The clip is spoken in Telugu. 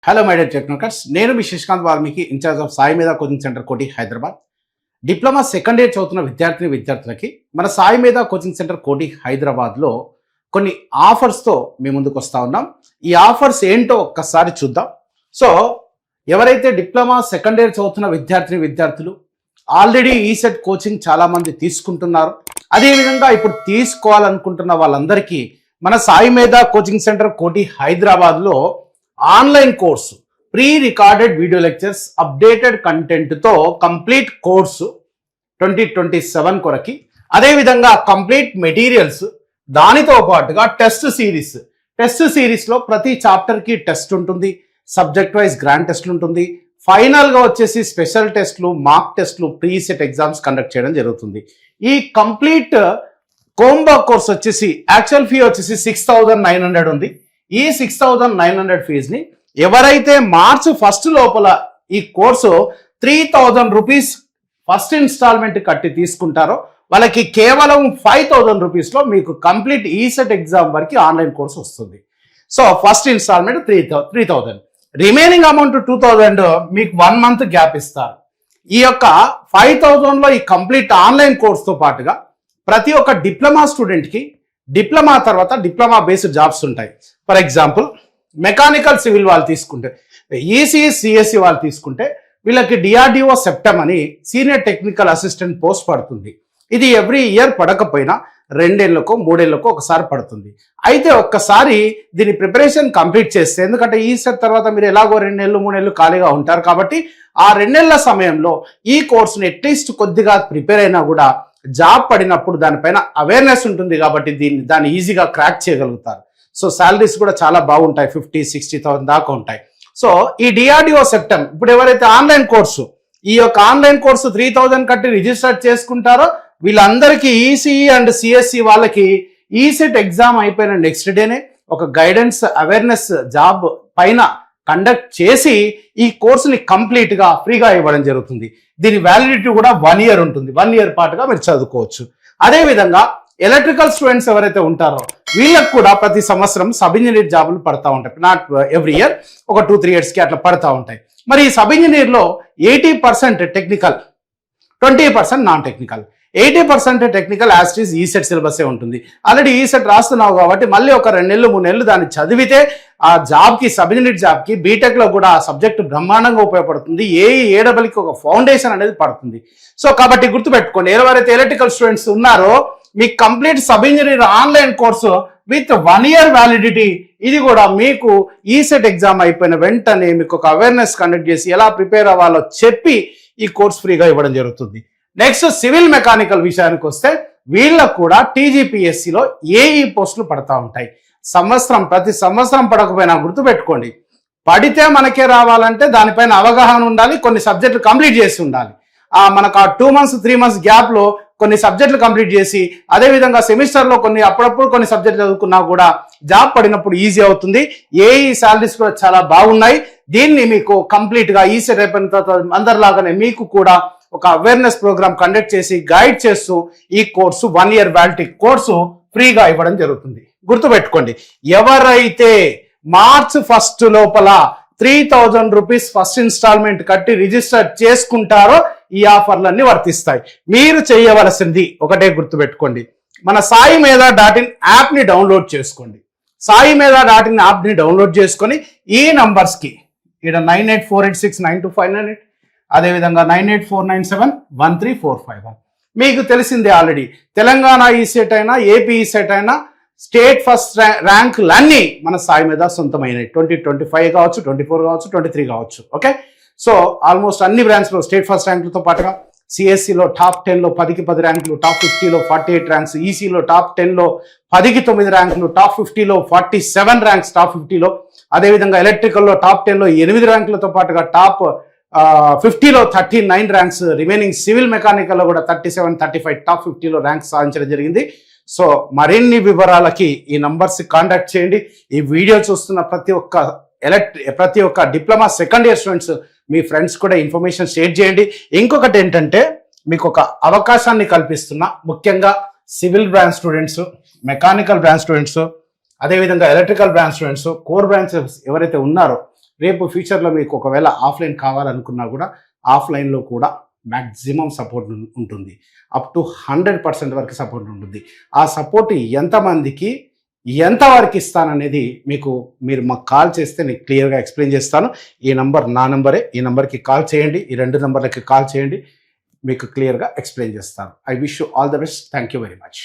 హలో మై డియర్ టెక్నోకర్స్, నేను మీ శశికాంత్ వాల్మీకి, ఇన్ఛార్జ్ ఆఫ్ సాయి మీద కోచింగ్ సెంటర్ కోటి హైదరాబాద్. డిప్లొమా సెకండ్ ఇయర్ చదువుతున్న విద్యార్థులకి మన సాయి మీద కోచింగ్ సెంటర్ కోటి హైదరాబాద్లో కొన్ని ఆఫర్స్తో మీ ముందుకు వస్తూ ఉన్నాం. ఈ ఆఫర్స్ ఏంటో ఒక్కసారి చూద్దాం. సో ఎవరైతే డిప్లొమా సెకండ్ ఇయర్ చదువుతున్న విద్యార్థులు ఆల్రెడీ ఈసెట్ కోచింగ్ చాలామంది తీసుకుంటున్నారు, అదేవిధంగా ఇప్పుడు తీసుకోవాలనుకుంటున్న వాళ్ళందరికీ మన సాయి మీద కోచింగ్ సెంటర్ కోటి హైదరాబాద్లో online course, pre recorded video lectures, updated కంటెంట్తో కంప్లీట్ కోర్సు 2027 కొరకి, అదేవిధంగా కంప్లీట్ మెటీరియల్స్, దానితో పాటుగా టెస్ట్ సిరీస్లో ప్రతి చాప్టర్కి టెస్ట్ ఉంటుంది, సబ్జెక్ట్ వైజ్ గ్రాండ్ టెస్ట్లు ఉంటుంది, ఫైనల్గా వచ్చేసి స్పెషల్ టెస్ట్లు, మార్క్ టెస్ట్లు, ప్రీసెట్ ఎగ్జామ్స్ కండక్ట్ చేయడం జరుగుతుంది. ఈ కంప్లీట్ కోంబో కోర్స్ వచ్చేసి యాక్చువల్ ఫీ వచ్చేసి 6,900 ఉంది. ఈ 6,900 ఫీజుని ఎవరైతే మార్చ్ 1 లోపల ఈ కోర్సు 3,000 రూపీస్ ఫస్ట్ ఇన్స్టాల్మెంట్ కట్టి తీసుకుంటారో వాళ్ళకి కేవలం 5,000 రూపీస్లో మీకు కంప్లీట్ ఈసెట్ ఎగ్జామ్ వరకు ఆన్లైన్ కోర్సు వస్తుంది. So first installment 3,000, remaining amount 2,000 మీకు 1 మంత్ గ్యాప్ ఇస్తారు. ఈ యొక్క 5,000లో ఈ కంప్లీట్ ఆన్లైన్ కోర్సుతో పాటుగా ప్రతి ఒక్క డిప్లొమా స్టూడెంట్కి డిప్లొమా తర్వాత డిప్లొమా బేస్డ్ జాబ్స్ ఉంటాయి. ఫర్ ఎగ్జాంపుల్ మెకానికల్ సివిల్ వాళ్ళు తీసుకుంటే, ఈసీఈ సిఎస్సి వాళ్ళు తీసుకుంటే వీళ్ళకి డిఆర్డిఓ సెప్టమ్ అని సీనియర్ టెక్నికల్ అసిస్టెంట్ పోస్ట్ పడుతుంది. ఇది ఎవ్రీ ఇయర్ పడకపోయినా 2 ఏళ్లకో 3 ఏళ్లకో ఒకసారి పడుతుంది. అయితే ఒక్కసారి దీని ప్రిపరేషన్ కంప్లీట్ చేస్తే, ఎందుకంటే ఈసెట్ తర్వాత మీరు ఎలాగో 2 నెలలు 3 నెలలు ఖాళీగా ఉంటారు కాబట్టి ఆ 2 నెలల సమయంలో ఈ కోర్సుని అట్లీస్ట్ కొద్దిగా ప్రిపేర్ అయినా కూడా జాబ్ పడినప్పుడు దానిపైన అవేర్నెస్ ఉంటుంది కాబట్టి దాన్ని ఈజీగా క్రాక్ చేయగలుగుతారు. సో శాలరీస్ కూడా చాలా బాగుంటాయి, 50,000-60,000 దాకా ఉంటాయి. సో ఈ డిఆర్డిఓ సెప్టమ్ ఇప్పుడు ఎవరైతే ఆన్లైన్ కోర్సు, ఈ యొక్క ఆన్లైన్ కోర్సు 3,000 కట్టి రిజిస్టర్ చేసుకుంటారో వీళ్ళందరికీ ఈసీఈ అండ్ సిఎస్సి వాళ్ళకి ఈసెట్ ఎగ్జామ్ అయిపోయిన నెక్స్ట్ డేనే ఒక గైడెన్స్ అవేర్నెస్ జాబ్ పైన కండక్ట్ చేసి ఈ కోర్సుని కంప్లీట్గా ఫ్రీగా ఇవ్వడం జరుగుతుంది. దీని వ్యాలిడిటీ కూడా 1 ఇయర్ ఉంటుంది. 1 ఇయర్ పాటుగా మీరు చదువుకోవచ్చు. అదేవిధంగా ఎలక్ట్రికల్ స్టూడెంట్స్ ఎవరైతే ఉంటారో వీళ్ళకి కూడా ప్రతి సంవత్సరం సబ్ ఇంజనీర్ జాబులు పడతా ఉంటాయి. నాట్ ఎవ్రీ ఇయర్, ఒక 2-3 ఇయర్స్కి అట్లా పడతా ఉంటాయి. మరి ఈ సబ్ ఇంజనీర్లో 80% technical, 20% non technical. 80% technical as it is ECET సిలబసే ఉంటుంది. ఆల్రెడీ ఈసెట్ రాస్తున్నావు కాబట్టి మళ్ళీ ఒక 2 నెలలు 3 నెలలు దాన్ని చదివితే ఆ జాబ్కి, సబ్ ఇంజనీర్ జాబ్కి బీటెక్లో కూడా ఆ సబ్జెక్ట్ బ్రహ్మాండంగా ఉపయోగపడుతుంది. ఏడబ్ల్యూకి ఒక ఫౌండేషన్ అనేది పడుతుంది. సో కాబట్టి గుర్తుపెట్టుకోండి, ఎవరైతే ఎలక్ట్రికల్ స్టూడెంట్స్ ఉన్నారో మీకు complete sub engineer online course with 1 year validity, ఇది కూడా మీకు ఈసెట్ ఎగ్జామ్ అయిపోయిన వెంటనే మీకు ఒక అవేర్నెస్ కండక్ట్ చేసి ఎలా ప్రిపేర్ అవ్వాలో చెప్పి ఈ కోర్స్ ఫ్రీగా ఇవ్వడం జరుగుతుంది. నెక్స్ట్ సివిల్ మెకానికల్ విషయానికి వస్తే వీళ్ళకు కూడా టీజీపీఎస్సిలో ఏఈ పోస్టులు పడతా ఉంటాయి. ప్రతి సంవత్సరం పడకపోయినా గుర్తుపెట్టుకోండి, పడితే మనకే రావాలంటే దానిపైన అవగాహన ఉండాలి, కొన్ని సబ్జెక్టులు కంప్లీట్ చేసి ఉండాలి. మనకు ఆ 2 months 3 months గ్యాప్లో కొన్ని సబ్జెక్టులు కంప్లీట్ చేసి, అదేవిధంగా సెమిస్టర్లో అప్పుడప్పుడు కొన్ని సబ్జెక్టులు చదువుకున్నా కూడా జాబ్ పడినప్పుడు ఈజీ అవుతుంది. ఏఈ శాలరీస్ కూడా చాలా బాగున్నాయి. దీన్ని మీకు కంప్లీట్గా ఈసెట్ అయిపోయిన తర్వాత అందరిలాగానే మీకు కూడా ఒక అవేర్నెస్ ప్రోగ్రామ్ కండక్ట్ చేసి గైడ్ చేస్తూ ఈ కోర్సు 1 ఇయర్ వ్యాలిడిటీ కోర్సు ఫ్రీగా ఇవ్వడం జరుగుతుంది. గుర్తుపెట్టుకోండి, ఎవరైతే మార్చ్ 1 లోపల 3,000 రూపీస్ ఫస్ట్ ఇన్స్టాల్మెంట్ కట్టి రిజిస్టర్ చేసుకుంటారో ఈ ఆఫర్లన్నీ వర్తిస్తాయి. మీరు చేయవలసింది ఒకటే గుర్తుపెట్టుకోండి, మన సాయి మీద .in యాప్ని డౌన్లోడ్ చేసుకోండి. సాయి మీద .in యాప్ని డౌన్లోడ్ చేసుకొని ఈ నంబర్స్కి ఇక్కడ 9848692598, అదేవిధంగా 9849713451, మీకు తెలిసిందే ఆల్రెడీ. తెలంగాణ ఈసెట్ అయినా, ఏపీ ఈసెట్ అయినా, స్టేట్ ఫస్ట్ ర్యాంకులన్నీ మన సాయి మీద సొంతమైనవి. 2025 కావచ్చు, 24 కావచ్చు, 23 కావచ్చు. ఓకే, సో ఆల్మోస్ట్ అన్ని బ్రాంచ్లో స్టేట్ ఫస్ట్ ర్యాంకులతో పాటుగా సిఎస్సిలో టాప్ 10లో 10కి 10 ర్యాంకులు, టాప్ 50లో 48 ర్యాంక్స్, ఈసీలో టాప్ 10లో 10కి 9 ర్యాంకులు, టాప్ 50లో 47 ర్యాంక్స్ టాప్ 50లో, అదేవిధంగా ఎలక్ట్రికల్లో టాప్ 10లో 8 ర్యాంకులతో పాటుగా టాప్ 50లో 39 ర్యాంక్స్, రిమైనింగ్ సివిల్ మెకానికల్లో కూడా 37, 35 టాప్ 50లో ర్యాంక్స్ సాధించడం జరిగింది. సో మరిన్ని వివరాలకి ఈ నంబర్స్ కాంటాక్ట్ చేయండి. ఈ వీడియో చూస్తున్న ప్రతి ఒక్క డిప్లొమా సెకండ్ ఇయర్ స్టూడెంట్స్, మీ ఫ్రెండ్స్ కూడా ఇన్ఫర్మేషన్ షేర్ చేయండి. ఇంకొకటి ఏంటంటే, మీకు ఒక అవకాశాన్ని కల్పిస్తున్నా, ముఖ్యంగా civil branch students, mechanical branch students, అదేవిధంగా electrical branch students, core branches ఎవరైతే ఉన్నారో రేపు ఫ్యూచర్లో మీకు ఒకవేళ ఆఫ్లైన్ కావాలనుకున్నా కూడా ఆఫ్లైన్లో కూడా మ్యాక్సిమం సపోర్ట్ ఉంటుంది. అప్ టు 100% వరకు సపోర్ట్ ఉంటుంది. ఆ సపోర్ట్ ఎంతమందికి ఎంతవరకు ఇస్తాననేది మీరు మాకు కాల్ చేస్తే నేను క్లియర్గా ఎక్స్ప్లెయిన్ చేస్తాను. ఈ నంబర్ నా నంబరే. ఈ నంబర్కి కాల్ చేయండి. ఈ 2 నంబర్లకి కాల్ చేయండి. మీకు క్లియర్గా ఎక్స్ప్లెయిన్ చేస్తాను. I wish you all the best. Thank you very much.